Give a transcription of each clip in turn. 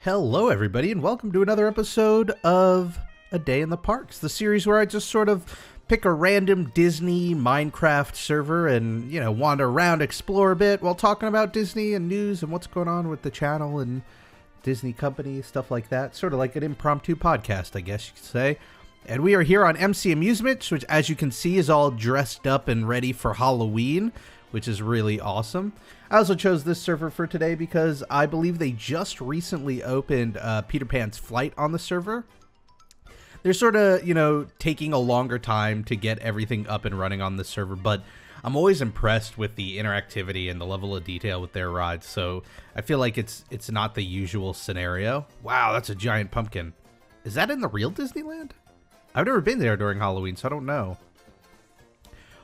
Hello, everybody, and welcome to another episode of A Day in the Parks, the series where I just sort of pick a random Disney Minecraft server and, wander around, explore a bit while talking about Disney and news and what's going on with the channel and Disney company, stuff like that. Sort of like an impromptu podcast, I guess you could say. And we are here on MC Amusement, which, as you can see, is all dressed up and ready for Halloween, which is really awesome. I also chose this server for today because I believe they just recently opened Peter Pan's Flight on the server. They're sort of, taking a longer time to get everything up and running on the server, but I'm always impressed with the interactivity and the level of detail with their rides, so I feel like it's not the usual scenario. Wow, that's a giant pumpkin. Is that in the real Disneyland? I've never been there during Halloween, so I don't know.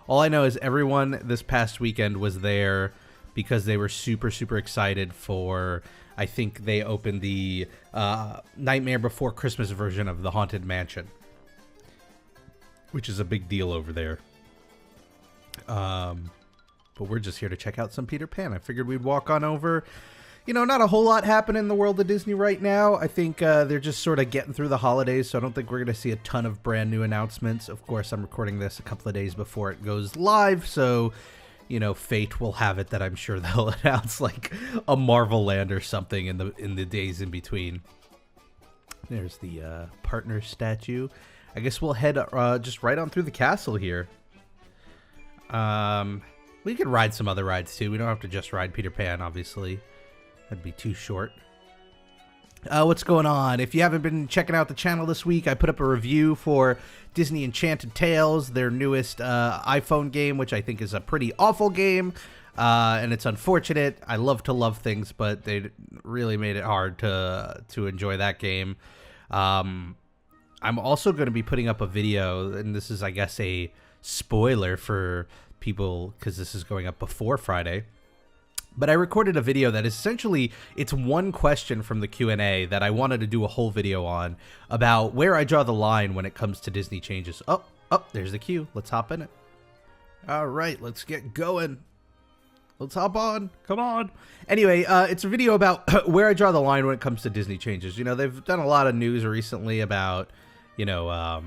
All I know is everyone this past weekend was there because they were super, super excited for, I think they opened the Nightmare Before Christmas version of the Haunted Mansion, which is a big deal over there. But we're just here to check out some Peter Pan. I figured we'd walk on over. Not a whole lot happening in the world of Disney right now. I think they're just sort of getting through the holidays, so I don't think we're going to see a ton of brand new announcements. Of course, I'm recording this a couple of days before it goes live, so, fate will have it that I'm sure they'll announce, like, a Marvel Land or something in the days in between. There's the partner statue. I guess we'll head just right on through the castle here. We could ride some other rides, too. We don't have to just ride Peter Pan, obviously. That'd be too short. What's going on? If you haven't been checking out the channel this week, I put up a review for Disney Enchanted Tales, their newest iPhone game, which I think is a pretty awful game, and it's unfortunate. I love to love things, but they really made it hard to enjoy that game. I'm also going to be putting up a video, and this is, I guess, a spoiler for people because this is going up before Friday. But I recorded a video that is essentially, it's one question from the Q&A that I wanted to do a whole video on about where I draw the line when it comes to Disney changes. Oh, there's the queue. Let's hop in it. All right, let's get going. Let's hop on. Come on. Anyway, it's a video about where I draw the line when it comes to Disney changes. They've done a lot of news recently about, the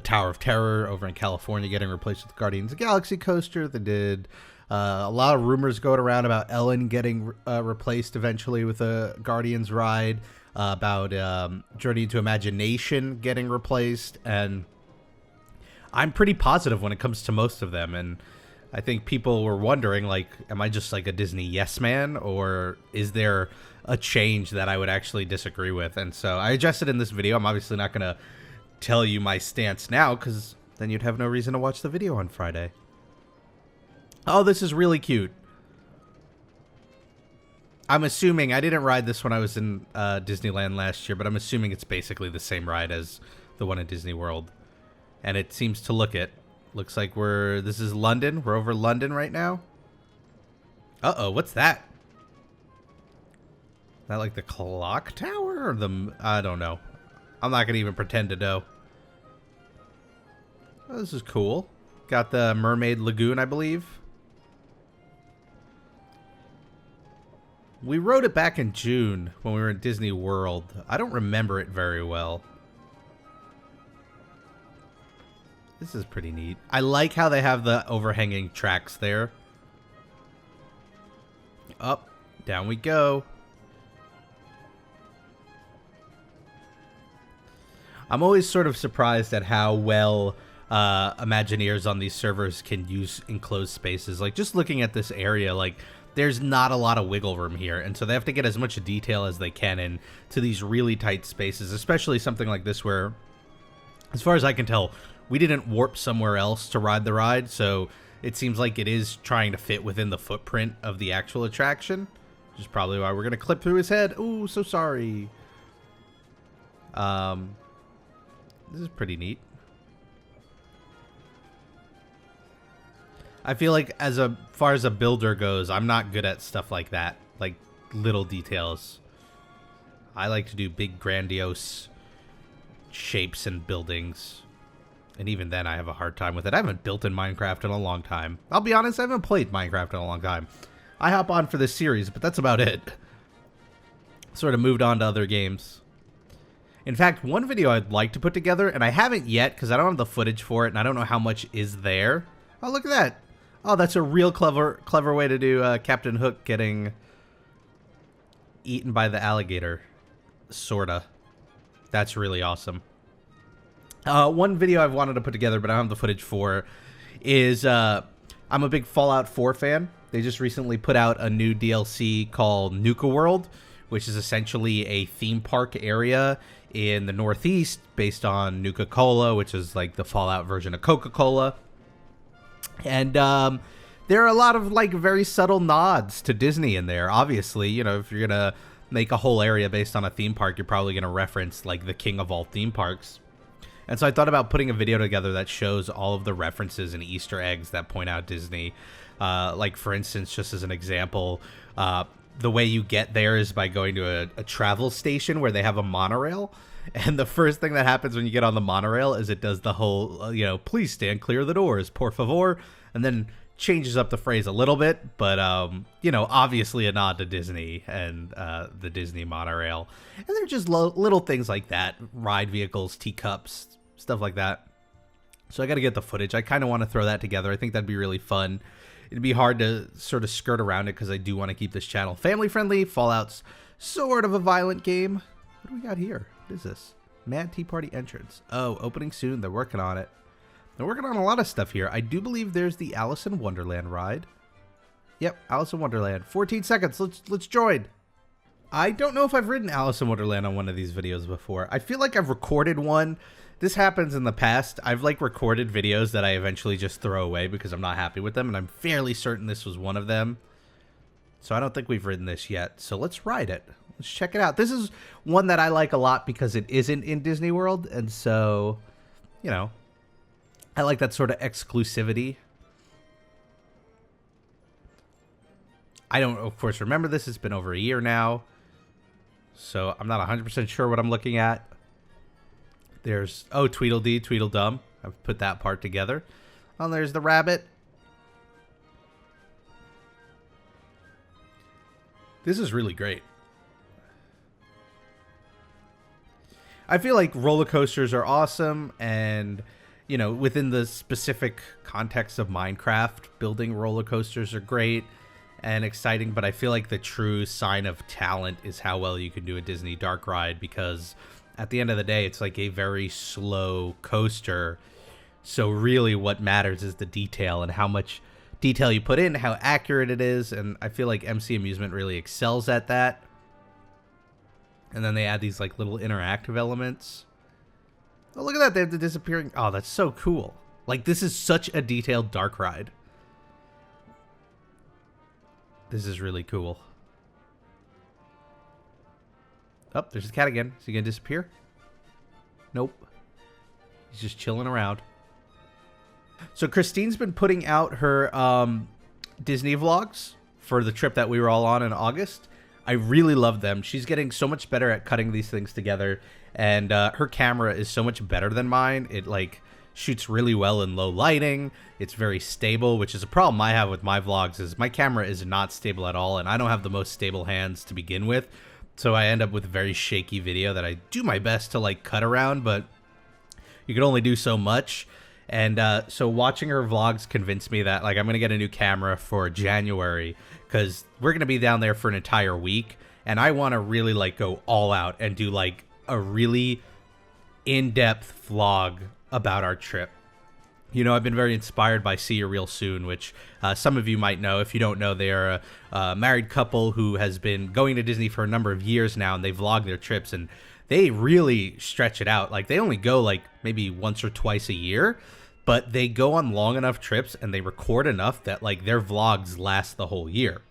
Tower of Terror over in California getting replaced with the Guardians of the Galaxy coaster. They did... a lot of rumors going around about Ellen getting replaced eventually with a Guardians ride, about Journey into Imagination getting replaced, and I'm pretty positive when it comes to most of them, and I think people were wondering, like, am I just like a Disney yes man, or is there a change that I would actually disagree with? And so I adjusted in this video. I'm obviously not going to tell you my stance now, because then you'd have no reason to watch the video on Friday. Oh, this is really cute. I'm assuming, I didn't ride this when I was in Disneyland last year, but I'm assuming it's basically the same ride as the one in Disney World. And it seems to looks like this is London. We're over London right now. Uh-oh, what's that? Is that like the clock tower or I don't know. I'm not going to even pretend to know. Oh, this is cool. Got the Mermaid Lagoon, I believe. We rode it back in June when we were in Disney World. I don't remember it very well. This is pretty neat. I like how they have the overhanging tracks there. Up, down we go. I'm always sort of surprised at how well Imagineers on these servers can use enclosed spaces. Like, just looking at this area, like, there's not a lot of wiggle room here, and so they have to get as much detail as they can into these really tight spaces, especially something like this where, as far as I can tell, we didn't warp somewhere else to ride the ride, so it seems like it is trying to fit within the footprint of the actual attraction, which is probably why we're going to clip through his head. Ooh, so sorry. This is pretty neat. I feel like as far as a builder goes, I'm not good at stuff like that, like little details. I like to do big, grandiose shapes and buildings. And even then, I have a hard time with it. I haven't built in Minecraft in a long time. I'll be honest, I haven't played Minecraft in a long time. I hop on for this series, but that's about it. sort of moved on to other games. In fact, one video I'd like to put together, and I haven't yet because I don't have the footage for it, and I don't know how much is there. Oh, look at that. Oh, that's a real clever way to do Captain Hook getting eaten by the alligator. Sorta. That's really awesome. One video I've wanted to put together, but I don't have the footage for, is I'm a big Fallout 4 fan. They just recently put out a new DLC called Nuka World, which is essentially a theme park area in the Northeast based on Nuka-Cola, which is like the Fallout version of Coca-Cola. And there are a lot of like very subtle nods to Disney in there. Obviously, you know, if you're gonna make a whole area based on a theme park, you're probably gonna reference like the king of all theme parks. And so I thought about putting a video together that shows all of the references and Easter eggs that point out Disney. Like, for instance, just as an example, the way you get there is by going to a travel station where they have a monorail. And the first thing that happens when you get on the monorail is it does the whole, you know, please stand clear of the doors, por favor. And then changes up the phrase a little bit. But, you know, obviously a nod to Disney and the Disney monorail. And they're just little things like that. Ride vehicles, teacups, stuff like that. So I got to get the footage. I kind of want to throw that together. I think that'd be really fun. It'd be hard to sort of skirt around it because I do want to keep this channel family friendly. Fallout's sort of a violent game. What do we got here? What is this? Mad Tea Party entrance. Oh, opening soon. They're working on it. They're working on a lot of stuff here. I do believe there's the Alice in Wonderland ride. Yep, Alice in Wonderland. 14 seconds. Let's join. I don't know if I've ridden Alice in Wonderland on one of these videos before. I feel like I've recorded one. This happens in the past. I've like recorded videos that I eventually just throw away because I'm not happy with them, and I'm fairly certain this was one of them. So I don't think we've ridden this yet. So let's ride it. Let's check it out. This is one that I like a lot because it isn't in Disney World, and so, you know, I like that sort of exclusivity. I don't, of course, remember this. It's been over a year now, so I'm not 100% sure what I'm looking at. There's, oh, Tweedledee, Tweedledum. I've put that part together. Oh, there's the rabbit. This is really great. I feel like roller coasters are awesome, and, you know, within the specific context of Minecraft, building roller coasters are great and exciting, but I feel like the true sign of talent is how well you can do a Disney dark ride, because at the end of the day, it's like a very slow coaster. So really what matters is the detail and how much detail you put in, how accurate it is. And I feel like MC Amusement really excels at that. And then they add these like little interactive elements. Oh, look at that. They have the disappearing. Oh, that's so cool. Like, this is such a detailed dark ride. This is really cool. Oh, there's the cat again. Is he going to disappear? Nope. He's just chilling around. So Christine's been putting out her Disney vlogs for the trip that we were all on in August. I really love them. She's getting so much better at cutting these things together. And her camera is so much better than mine. It, like, shoots really well in low lighting. It's very stable, which is a problem I have with my vlogs, is my camera is not stable at all. And I don't have the most stable hands to begin with. So I end up with very shaky video that I do my best to like cut around, but you can only do so much. And so watching her vlogs convinced me that like I'm going to get a new camera for January, because we're going to be down there for an entire week. And I want to really like go all out and do like a really in-depth vlog about our trip. You know, I've been very inspired by See You Real Soon, which some of you might know. If you don't know, they are a married couple who has been going to Disney for a number of years now, and they vlog their trips, and they really stretch it out. Like, they only go, like, maybe once or twice a year, but they go on long enough trips, and they record enough that, like, their vlogs last the whole year.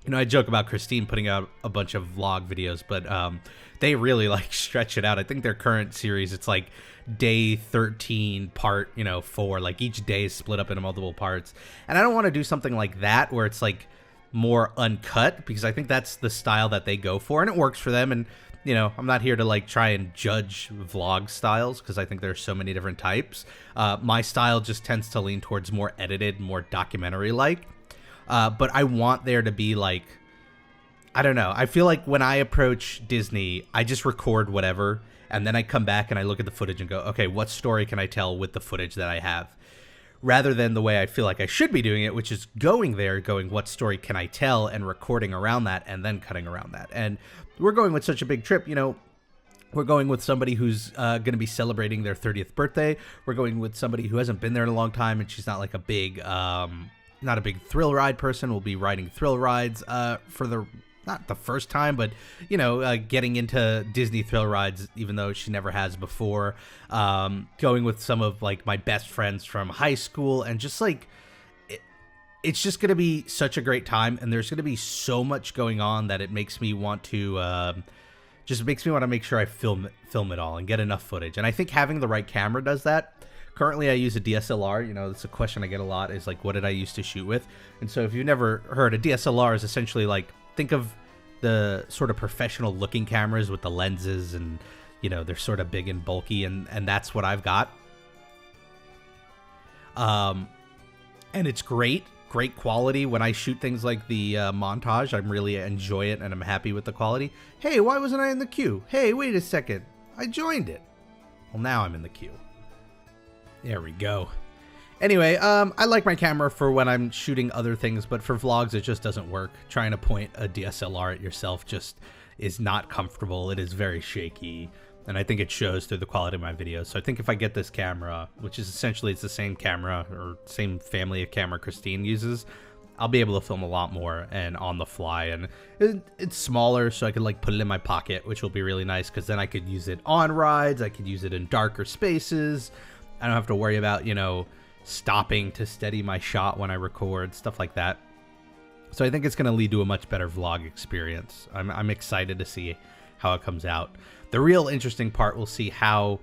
You know, I joke about Christine putting out a bunch of vlog videos, but they really, like, stretch it out. I think their current series, it's, like, day 13 part, you know, 4. Like, each day is split up into multiple parts. And I don't want to do something like that where it's, like, more uncut, because I think that's the style that they go for, and it works for them. And, you know, I'm not here to, like, try and judge vlog styles, because I think there's so many different types. My style just tends to lean towards more edited, more documentary-like. But I want there to be, like, I don't know. I feel like when I approach Disney, I just record whatever, and then I come back and I look at the footage and go, okay, what story can I tell with the footage that I have? Rather than the way I feel like I should be doing it, which is going there, going, what story can I tell, and recording around that, and then cutting around that. And we're going with such a big trip, you know. We're going with somebody who's going to be celebrating their 30th birthday. We're going with somebody who hasn't been there in a long time, and she's not like a big, not a big thrill ride person. We'll be riding thrill rides for not the first time, but, you know, getting into Disney thrill rides, even though she never has before. Going with some of, like, my best friends from high school, and just, like, it's just going to be such a great time, and there's going to be so much going on that it makes me want to... just makes me want to make sure I film it all and get enough footage. And I think having the right camera does that. Currently, I use a DSLR. You know, that's a question I get a lot, is like, what did I used to shoot with? And so if you've never heard, a DSLR is essentially like, think of the sort of professional looking cameras with the lenses, and, you know, they're sort of big and bulky, and that's what I've got. And it's great quality. When I shoot things like the montage, I really enjoy it, and I'm happy with the quality. Hey, why wasn't I in the queue? Hey, wait a second. I joined it. Well, now I'm in the queue. There we go. Anyway, I like my camera for when I'm shooting other things, but for vlogs, it just doesn't work. Trying to point a DSLR at yourself just is not comfortable. It is very shaky, and I think it shows through the quality of my videos. So I think if I get this camera, which is essentially, it's the same camera or same family of camera Christine uses, I'll be able to film a lot more and on the fly. And it's smaller, so I could like put it in my pocket, which will be really nice, because then I could use it on rides. I could use it in darker spaces. I don't have to worry about, you know, stopping to steady my shot when I record, stuff like that. So I think it's going to lead to a much better vlog experience. I'm excited to see how it comes out. The real interesting part, we'll see how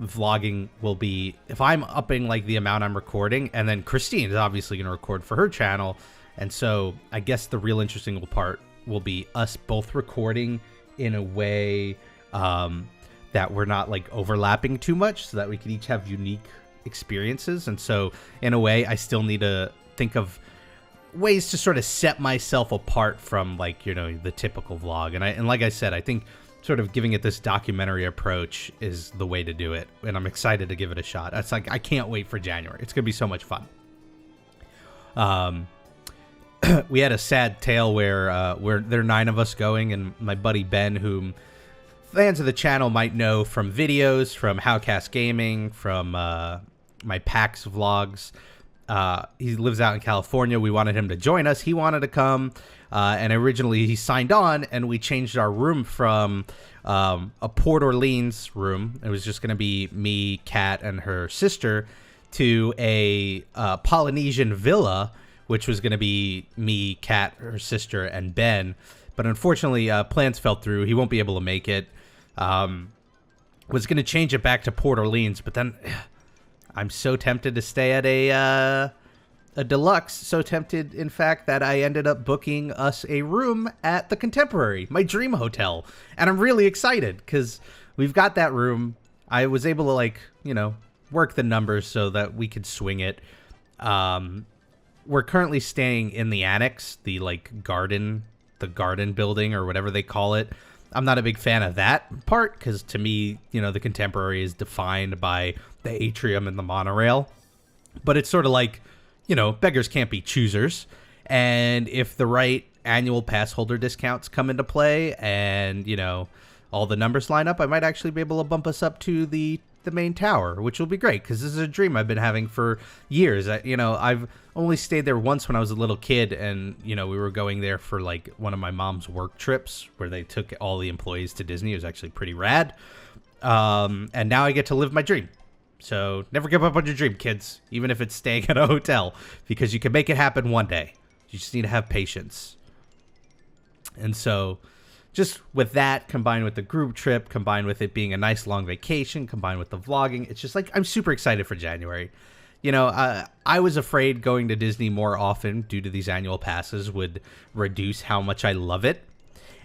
vlogging will be if I'm upping like the amount I'm recording, and then Christine is obviously going to record for her channel. And so I guess the real interesting part will be us both recording in a way that we're not like overlapping too much, so that we can each have unique experiences. And so in a way, I still need to think of ways to sort of set myself apart from, like, you know, the typical vlog. And like I said, I think sort of giving it this documentary approach is the way to do it, and I'm excited to give it a shot. It's like, I can't wait for January. It's gonna be so much fun. We had a sad tale where there are 9 of us going, and my buddy Ben, whom fans of the channel might know from videos, from Howcast Gaming, from my PAX vlogs. He lives out in California. We wanted him to join us. He wanted to come, and originally he signed on, and we changed our room from a Port Orleans room. It was just going to be me, Kat, and her sister, to a Polynesian villa, which was going to be me, Kat, her sister, and Ben. But unfortunately, plans fell through. He won't be able to make it. Was going to change it back to Port Orleans, but then I'm so tempted to stay at a deluxe. So tempted, in fact, that I ended up booking us a room at the Contemporary, my dream hotel. And I'm really excited because we've got that room. I was able to, like, you know, work the numbers so that we could swing it. We're currently staying in the annex, the garden building, or whatever they call it. I'm not a big fan of that part, because to me, you know, the Contemporary is defined by the atrium and the monorail. But it's sort of like, you know, beggars can't be choosers. And if the right annual pass holder discounts come into play, and, you know, all the numbers line up, I might actually be able to bump us up to the main tower, which will be great, because this is a dream I've been having for years. You know, I've only stayed there once when I was a little kid, and, you know, we were going there for like one of my mom's work trips where they took all the employees to Disney. It was actually pretty rad. And now I get to live my dream. So never give up on your dream, kids, even if it's staying at a hotel, because you can make it happen one day. You just need to have patience. And so just with that, combined with the group trip, combined with it being a nice long vacation, combined with the vlogging, it's just like, I'm super excited for January. You know, I was afraid going to Disney more often due to these annual passes would reduce how much I love it.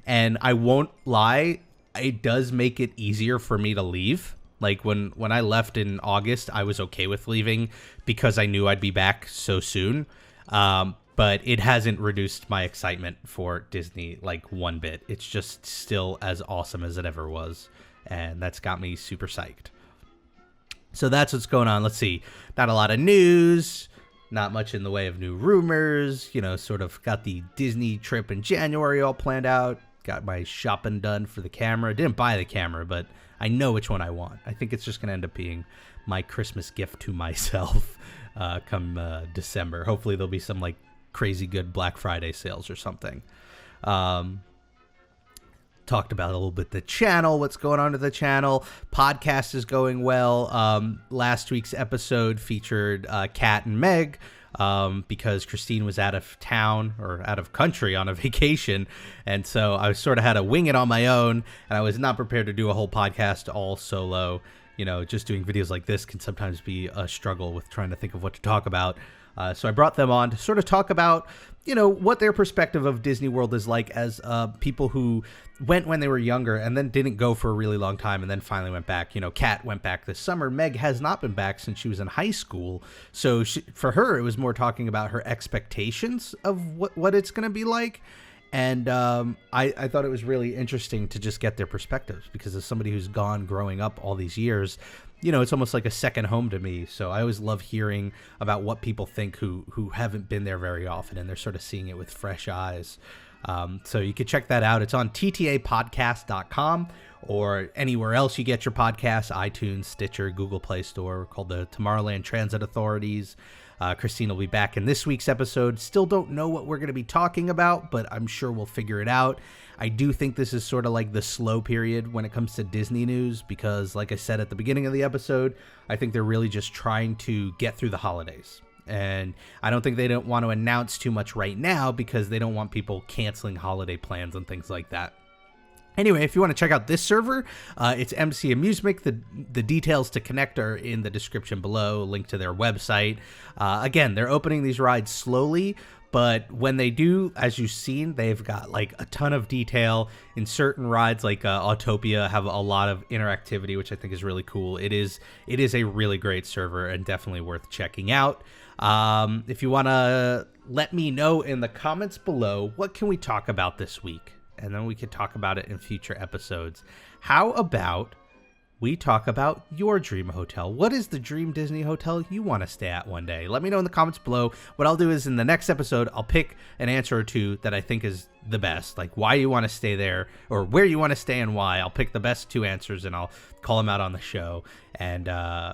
And I won't lie, it does make it easier for me to leave. Like when I left in August, I was okay with leaving because I knew I'd be back so soon. but it hasn't reduced my excitement for Disney like one bit. It's just still as awesome as it ever was, and that's got me super psyched. So that's what's going on. Let's see. Not a lot of news, not much in the way of new rumors. Sort of got the Disney trip in January all planned out. Got my shopping done for the camera. Didn't buy the camera, but I know which one I want. I think it's just going to end up being my Christmas gift to myself come December. Hopefully there'll be some like crazy good Black Friday sales or something. Talked about a little bit the channel, what's going on to the channel. Podcast is going well. Last week's episode featured Kat and Meg because Christine was out of town or out of country on a vacation. And so I sort of had to wing it on my own, and I was not prepared to do a whole podcast all solo. Just doing videos like this can sometimes be a struggle with trying to think of what to talk about. So I brought them on to sort of talk about, what their perspective of Disney World is like as people who went when they were younger and then didn't go for a really long time and then finally went back. Kat went back this summer. Meg has not been back since she was in high school. So for her, it was more talking about her expectations of what it's going to be like. And I thought it was really interesting to just get their perspectives, because as somebody who's gone growing up all these years, it's almost like a second home to me. So I always love hearing about what people think who haven't been there very often, and they're sort of seeing it with fresh eyes. So you can check that out. It's on ttapodcast.com or anywhere else you get your podcasts, iTunes, Stitcher, Google Play Store. We're called the Tomorrowland Transit Authorities. Christine will be back in this week's episode. Still don't know what we're going to be talking about, but I'm sure we'll figure it out. I do think this is sort of like the slow period when it comes to Disney news, because like I said at the beginning of the episode, I think they're really just trying to get through the holidays. And I don't think they don't want to announce too much right now because they don't want people canceling holiday plans and things like that. Anyway, if you want to check out this server, it's MC Amusement. The details to connect are in the description below, link to their website. Again, they're opening these rides slowly, but when they do, as you've seen, they've got like a ton of detail in certain rides, like Autopia have a lot of interactivity, which I think is really cool. It is a really great server and definitely worth checking out. If you want to let me know in the comments below, what can we talk about this week? And then we could talk about it in future episodes. How about we talk about your dream hotel? What is the dream Disney hotel you want to stay at one day? Let me know in the comments below. What I'll do is in the next episode, I'll pick an answer or two that I think is the best, like why you want to stay there or where you want to stay and why. I'll pick the best two answers and I'll call them out on the show, and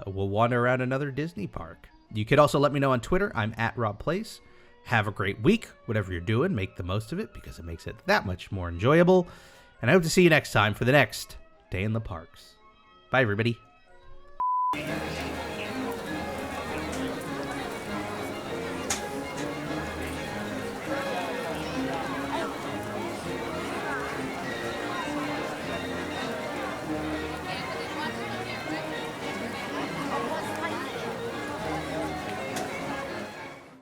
we'll wander around another Disney park. You could also let me know on Twitter. I'm at RobPlace. Have a great week. Whatever you're doing, make the most of it because it makes it that much more enjoyable. And I hope to see you next time for the next Day in the Parks. Bye, everybody.